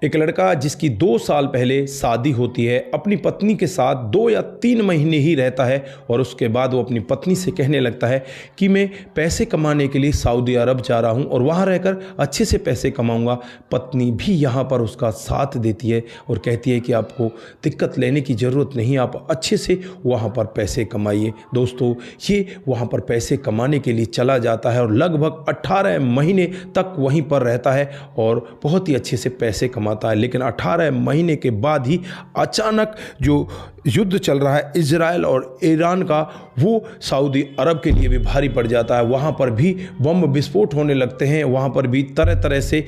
एक लड़का जिसकी 2 साल पहले शादी होती है, अपनी पत्नी के साथ 2 या 3 महीने ही रहता है और उसके बाद वो अपनी पत्नी से कहने लगता है कि मैं पैसे कमाने के लिए सऊदी अरब जा रहा हूँ और वहाँ रहकर अच्छे से पैसे कमाऊँगा। पत्नी भी यहाँ पर उसका साथ देती है और कहती है कि आपको दिक्कत लेने की ज़रूरत नहीं, आप अच्छे से वहाँ पर पैसे कमाइए। दोस्तों, ये वहाँ पर पैसे कमाने के लिए चला जाता है और लगभग 18 महीने तक वहीं पर रहता है और बहुत ही अच्छे से पैसे कमाता है। लेकिन 18 महीने के बाद ही अचानक जो युद्ध चल रहा है इजराइल और ईरान का, वो सऊदी अरब के लिए भी भारी पड़ जाता है। वहाँ पर भी बम विस्फोट होने लगते हैं, वहाँ पर भी तरह तरह से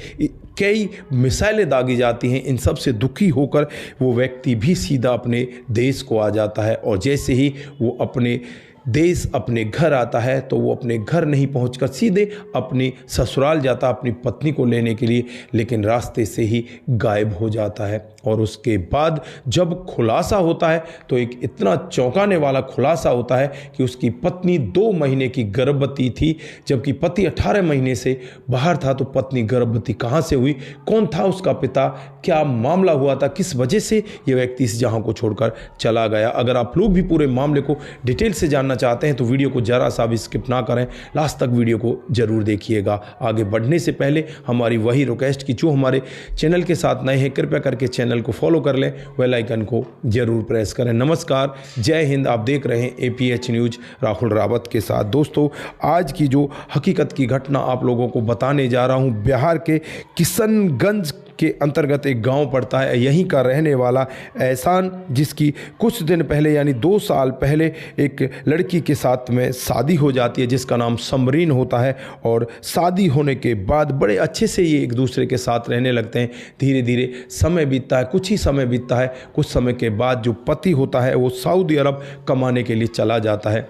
कई मिसाइलें दागी जाती हैं। इन सब से दुखी होकर वो व्यक्ति भी सीधा अपने देश को आ जाता है और जैसे ही वो अपने देश अपने घर आता है तो वो अपने घर नहीं पहुंचकर सीधे अपनी ससुराल जाता अपनी पत्नी को लेने के लिए, लेकिन रास्ते से ही गायब हो जाता है। और उसके बाद जब खुलासा होता है तो एक इतना चौंकाने वाला खुलासा होता है कि उसकी पत्नी 2 महीने की गर्भवती थी, जबकि पति 18 महीने से बाहर था। तो पत्नी गर्भवती कहाँ से हुई, कौन था उसका पिता, क्या मामला हुआ था, किस वजह से ये व्यक्ति इस जहां को छोड़कर चला गया। अगर आप लोग भी पूरे मामले को डिटेल से जानना चाहते हैं तो वीडियो को जरा सा भी स्किप ना करें, लास्ट तक वीडियो को जरूर देखिएगा। आगे बढ़ने से पहले हमारी वही रिक्वेस्ट कि जो हमारे चैनल के साथ नए हैं कृपया करके चैनल को फॉलो कर लें, बेल आइकन को जरूर प्रेस करें। नमस्कार, जय हिंद। आप देख रहे हैं APH न्यूज राहुल रावत के साथ। दोस्तों, आज की जो हकीकत की घटना आप लोगों को बताने जा रहा हूं, बिहार के किशनगंज के अंतर्गत एक गांव पड़ता है। यहीं का रहने वाला एहसान, जिसकी कुछ दिन पहले यानी 2 साल पहले एक लड़की के साथ में शादी हो जाती है जिसका नाम समरीन होता है। और शादी होने के बाद बड़े अच्छे से ये एक दूसरे के साथ रहने लगते हैं। धीरे धीरे समय बीतता है, कुछ ही समय बीतता है। कुछ समय के बाद जो पति होता है वो सऊदी अरब कमाने के लिए चला जाता है।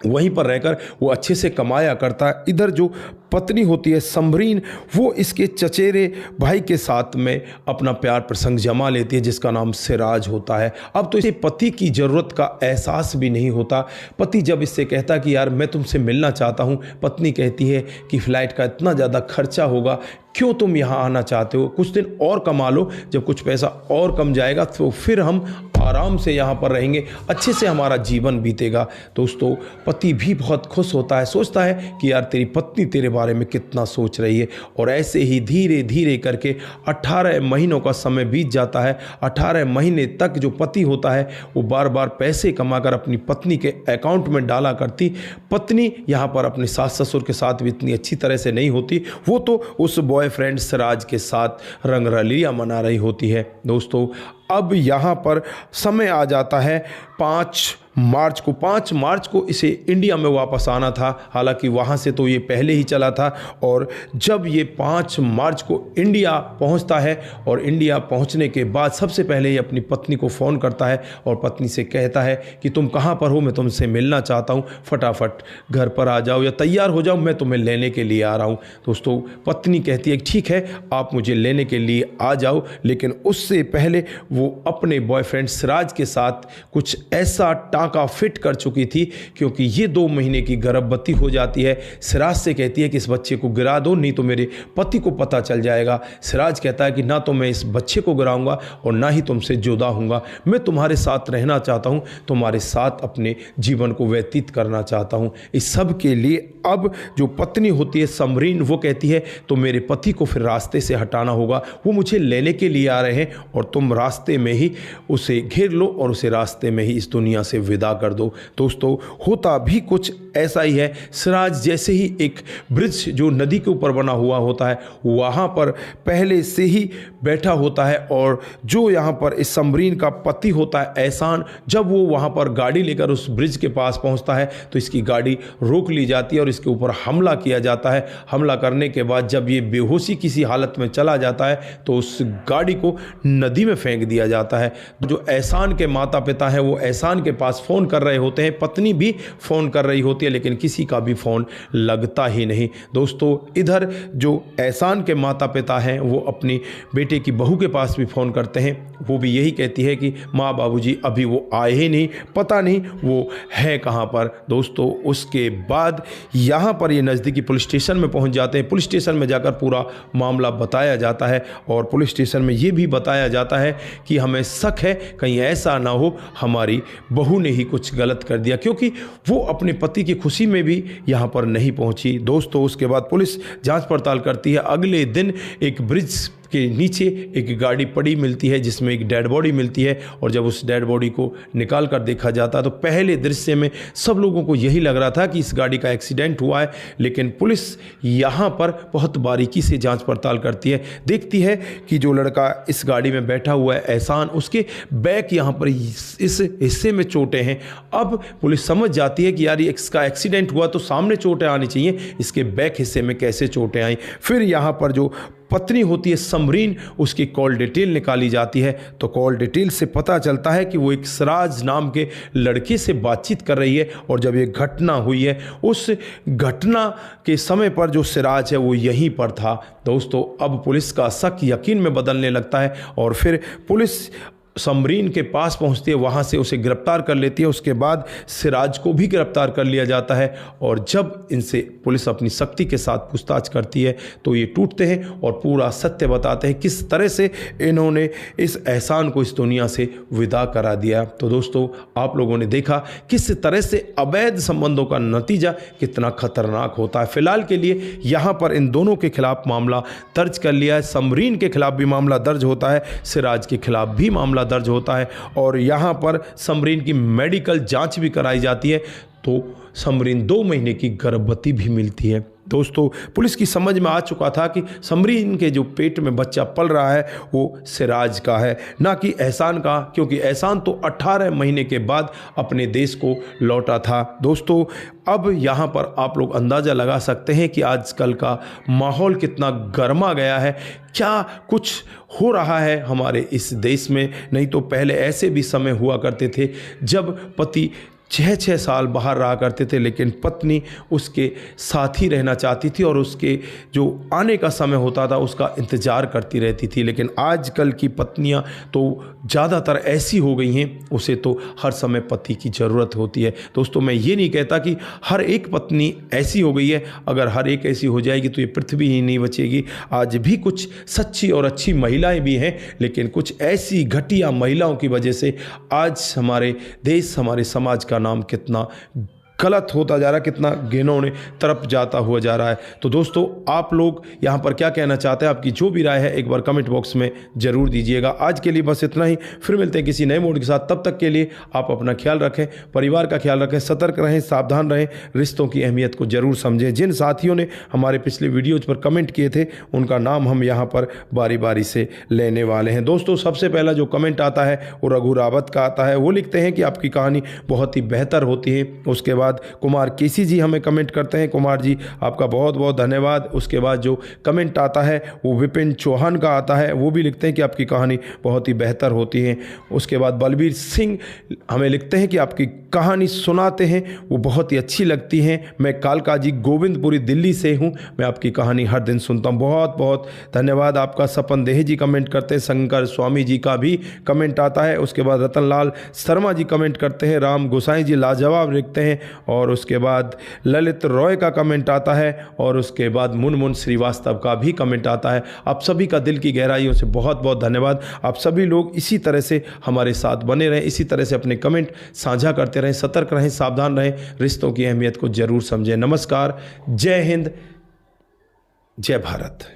वहीं पर रहकर वो अच्छे से कमाया करता है। इधर जो पत्नी होती है समरीन, वो इसके चचेरे भाई के साथ में अपना प्यार प्रसंग जमा लेती है जिसका नाम सिराज होता है। अब तो इसे पति की ज़रूरत का एहसास भी नहीं होता। पति जब इससे कहता कि यार मैं तुमसे मिलना चाहता हूँ, पत्नी कहती है कि फ़्लाइट का इतना ज़्यादा खर्चा होगा, क्यों तुम यहाँ आना चाहते हो, कुछ दिन और कमा लो, जब कुछ पैसा और कम जाएगा तो फिर हम आराम से यहाँ पर रहेंगे, अच्छे से हमारा जीवन बीतेगा। दोस्तों, पति भी बहुत खुश होता है, सोचता है कि यार तेरी पत्नी तेरे बारे में कितना सोच रही है। और ऐसे ही धीरे धीरे करके 18 महीनों का समय बीत जाता है। 18 महीने तक जो पति होता है वो बार बार पैसे कमाकर अपनी पत्नी के अकाउंट में डाला करती। पत्नी यहाँ पर अपने सास ससुर के साथ भी इतनी अच्छी तरह से नहीं होती, वो तो उस बॉयफ्रेंड सिराज के साथ रंगरलिया मना रही होती है। दोस्तों, अब यहाँ पर समय आ जाता है 5 मार्च को। 5 मार्च को इसे इंडिया में वापस आना था, हालांकि वहाँ से तो ये पहले ही चला था। और जब ये 5 मार्च को इंडिया पहुँचता है और इंडिया पहुँचने के बाद सबसे पहले ये अपनी पत्नी को फ़ोन करता है और पत्नी से कहता है कि तुम कहाँ पर हो, मैं तुमसे मिलना चाहता हूँ, फटाफट घर पर आ जाओ या तैयार हो जाओ, मैं तुम्हें लेने के लिए आ रहा हूँ। दोस्तों, पत्नी कहती है ठीक है, आप मुझे लेने के लिए आ जाओ। लेकिन उससे पहले वो अपने बॉयफ्रेंड सिराज के साथ कुछ ऐसा टांका फिट कर चुकी थी, क्योंकि ये 2 महीने की गर्भवती हो जाती है। सिराज से कहती है कि इस बच्चे को गिरा दो, नहीं तो मेरे पति को पता चल जाएगा। सिराज कहता है कि ना तो मैं इस बच्चे को गिराऊंगा और ना ही तुमसे जुदा हूँगा, मैं तुम्हारे साथ रहना चाहता हूँ, तुम्हारे साथ अपने जीवन को व्यतीत करना चाहता हूँ। इस सब के लिए अब जो पत्नी होती है समरीन, वो कहती है तो मेरे पति को फिर रास्ते से हटाना होगा, वो मुझे लेने के लिए आ रहे हैं और तुम रास्ते में ही उसे घेर लो और उसे रास्ते में ही इस दुनिया से विदा कर दो। दोस्तों, होता भी कुछ ऐसा ही है। सिराज जैसे ही एक ब्रिज जो नदी के ऊपर बना हुआ होता है वहाँ पर पहले से ही बैठा होता है और जो यहाँ पर इस समरीन का पति होता है एहसान, जब वो वहाँ पर गाड़ी लेकर उस ब्रिज के पास पहुँचता है तो इसकी गाड़ी रोक ली जाती है और इसके ऊपर हमला किया जाता है। हमला करने के बाद जब ये बेहोशी किसी हालत में चला जाता है तो उस गाड़ी को नदी में फेंक दिया जाता है। जो एहसान के माता पिता हैं वो एहसान के पास फ़ोन कर रहे होते हैं, पत्नी भी फ़ोन कर रही होती है, लेकिन किसी का भी फ़ोन लगता ही नहीं। दोस्तों, इधर जो एहसान के माता पिता हैं वो अपनी बेटे की बहू के पास भी फ़ोन करते हैं, वो भी यही कहती है कि माँ बाबूजी अभी वो आए ही नहीं, पता नहीं वो है कहाँ पर। दोस्तों उसके बाद यहाँ पर ये नज़दीकी पुलिस स्टेशन में पहुँच जाते हैं। पुलिस स्टेशन में जाकर पूरा मामला बताया जाता है और पुलिस स्टेशन में ये भी बताया जाता है कि हमें शक है कहीं ऐसा ना हो हमारी बहू ने ही कुछ गलत कर दिया, क्योंकि वो अपने पति की खुशी में भी यहाँ पर नहीं पहुँची। दोस्तों उसके बाद पुलिस जांच पड़ताल करती है। अगले दिन एक ब्रिज के नीचे एक गाड़ी पड़ी मिलती है जिसमें एक डेड बॉडी मिलती है, और जब उस डेड बॉडी को निकाल कर देखा जाता है तो पहले दृश्य में सब लोगों को यही लग रहा था कि इस गाड़ी का एक्सीडेंट हुआ है, लेकिन पुलिस यहाँ पर बहुत बारीकी से जांच पड़ताल करती है, देखती है कि जो लड़का इस गाड़ी में बैठा हुआ है एहसान, उसके बैक यहाँ पर इस हिस्से में चोटें हैं। अब पुलिस समझ जाती है कि यार इसका एक्सीडेंट हुआ तो सामने चोटें आनी चाहिए, इसके बैक हिस्से में कैसे चोटें आई। फिर यहाँ पर जो पत्नी होती है समरीन, उसकी कॉल डिटेल निकाली जाती है, तो कॉल डिटेल से पता चलता है कि वो एक सिराज नाम के लड़के से बातचीत कर रही है, और जब ये घटना हुई है उस घटना के समय पर जो सिराज है वो यहीं पर था। दोस्तों अब पुलिस का शक यकीन में बदलने लगता है और फिर पुलिस समरीन के पास पहुंचती है, वहां से उसे गिरफ्तार कर लेती है। उसके बाद सिराज को भी गिरफ्तार कर लिया जाता है, और जब इनसे पुलिस अपनी सख्ती के साथ पूछताछ करती है तो ये टूटते हैं और पूरा सत्य बताते हैं किस तरह से इन्होंने इस एहसान को इस दुनिया से विदा करा दिया। तो दोस्तों आप लोगों ने देखा किस तरह से अवैध संबंधों का नतीजा कितना खतरनाक होता है। फिलहाल के लिए यहाँ पर इन दोनों के खिलाफ मामला दर्ज कर लिया है। समरीन के खिलाफ भी मामला दर्ज होता है, सिराज के खिलाफ भी मामला दर्ज होता है, और यहां पर समरीन की मेडिकल जांच भी कराई जाती है, तो समरीन 2 महीने की गर्भवती भी मिलती है। दोस्तों पुलिस की समझ में आ चुका था कि समरीन के जो पेट में बच्चा पल रहा है वो सिराज का है, ना कि एहसान का, क्योंकि एहसान तो 18 महीने के बाद अपने देश को लौटा था। दोस्तों अब यहाँ पर आप लोग अंदाज़ा लगा सकते हैं कि आजकल का माहौल कितना गर्मा गया है, क्या कुछ हो रहा है हमारे इस देश में। नहीं तो पहले ऐसे भी समय हुआ करते थे जब पति 6-6 साल बाहर रहा करते थे, लेकिन पत्नी उसके साथ ही रहना चाहती थी और उसके जो आने का समय होता था उसका इंतज़ार करती रहती थी। लेकिन आजकल की पत्नियां तो ज़्यादातर ऐसी हो गई हैं, उसे तो हर समय पति की ज़रूरत होती है। दोस्तों मैं ये नहीं कहता कि हर एक पत्नी ऐसी हो गई है, अगर हर एक ऐसी हो जाएगी तो ये पृथ्वी ही नहीं बचेगी। आज भी कुछ सच्ची और अच्छी महिलाएं भी हैं, लेकिन कुछ ऐसी घटिया महिलाओं की वजह से आज हमारे देश, हमारे समाज का नाम कितना गलत होता जा रहा है, कितना घिनौने तरफ जाता हुआ जा रहा है। तो दोस्तों आप लोग यहाँ पर क्या कहना चाहते हैं, आपकी जो भी राय है एक बार कमेंट बॉक्स में ज़रूर दीजिएगा। आज के लिए बस इतना ही, फिर मिलते हैं किसी नए मोड के साथ। तब तक के लिए आप अपना ख्याल रखें, परिवार का ख्याल रखें, सतर्क रहें, सावधान रहें, रिश्तों की अहमियत को ज़रूर समझें। जिन साथियों ने हमारे पिछले वीडियोज़ पर कमेंट किए थे उनका नाम हम यहाँ पर बारी बारी से लेने वाले हैं। दोस्तों सबसे पहला जो कमेंट आता है वो रघु रावत का आता है। वो लिखते हैं कि आपकी कहानी बहुत ही बेहतर होती है। उसके बाद कुमार केसी जी हमें कमेंट करते हैं, कुमार जी आपका बहुत बहुत धन्यवाद। उसके बाद जो कमेंट आता है वो विपिन चौहान का आता है, वो भी लिखते हैं कि आपकी कहानी बहुत ही बेहतर होती है। उसके बाद बलबीर सिंह हमें लिखते हैं कि आपकी कहानी सुनाते हैं वो बहुत ही अच्छी लगती हैं। मैं कालका जी गोविंदपुरी दिल्ली से हूँ, मैं आपकी कहानी हर दिन सुनता हूँ। बहुत बहुत धन्यवाद आपका। सपन देह जी कमेंट करते हैं, शंकर स्वामी जी का भी कमेंट आता है। उसके बाद रतनलाल शर्मा जी कमेंट करते हैं, राम गोसाई जी लाजवाब लिखते हैं, और उसके बाद ललित रॉय का कमेंट आता है, और उसके बाद मुनमुन श्रीवास्तव का भी कमेंट आता है। आप सभी का दिल की गहराइयों से बहुत बहुत धन्यवाद। आप सभी लोग इसी तरह से हमारे साथ बने रहें, इसी तरह से अपने कमेंट साझा करते रहें, सतर्क रहें, सावधान रहें, रिश्तों की अहमियत को जरूर समझें। नमस्कार, जय हिंद, जय भारत।